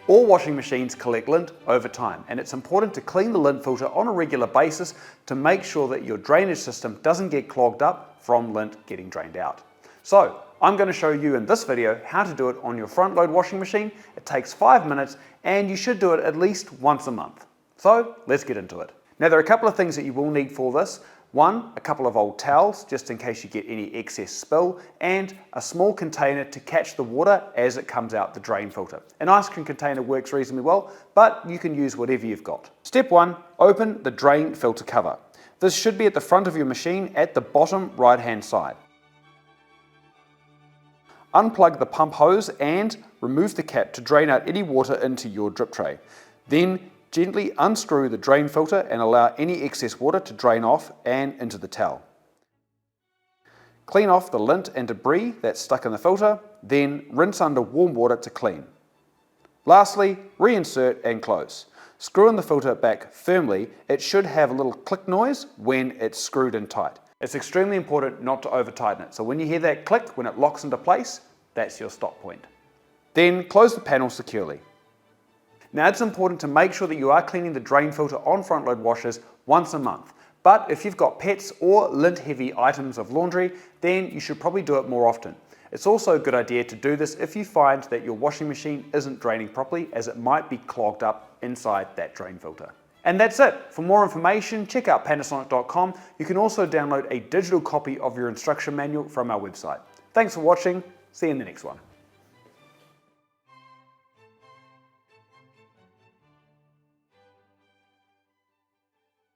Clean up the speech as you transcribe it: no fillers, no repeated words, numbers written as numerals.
All washing machines collect lint over time, and it's important to clean the lint filter on a regular basis to make sure that your drainage system doesn't get clogged up from lint getting drained out. So I'm going to show you in this video how to do it on your front load washing machine. It takes 5 minutes and you should do it at least once a month. So let's get into it. Now there are a couple of things that you will need for this. One, a couple of old towels, just in case you get any excess spill, and a small container to catch the water as it comes out the drain filter. An ice cream container works reasonably well, but you can use whatever you've got. Step 1, open the drain filter cover. This should be at the front of your machine at the bottom right hand side. Unplug the pump hose and remove the cap to drain out any water into your drip tray. Then gently unscrew the drain filter and allow any excess water to drain off and into the towel. Clean off the lint and debris that's stuck in the filter, then rinse under warm water to clean. Lastly, reinsert and close. Screw in the filter back firmly. It should have a little click noise when it's screwed in tight. It's extremely important not to over tighten it, so when you hear that click when it locks into place, that's your stop point. Then close the panel securely. Now it's important to make sure that you are cleaning the drain filter on front load washers once a month. But if you've got pets or lint heavy items of laundry, then you should probably do it more often. It's also a good idea to do this if you find that your washing machine isn't draining properly, as it might be clogged up inside that drain filter. And that's it. For more information, check out Panasonic.com. You can also download a digital copy of your instruction manual from our website. Thanks for watching. See you in the next one.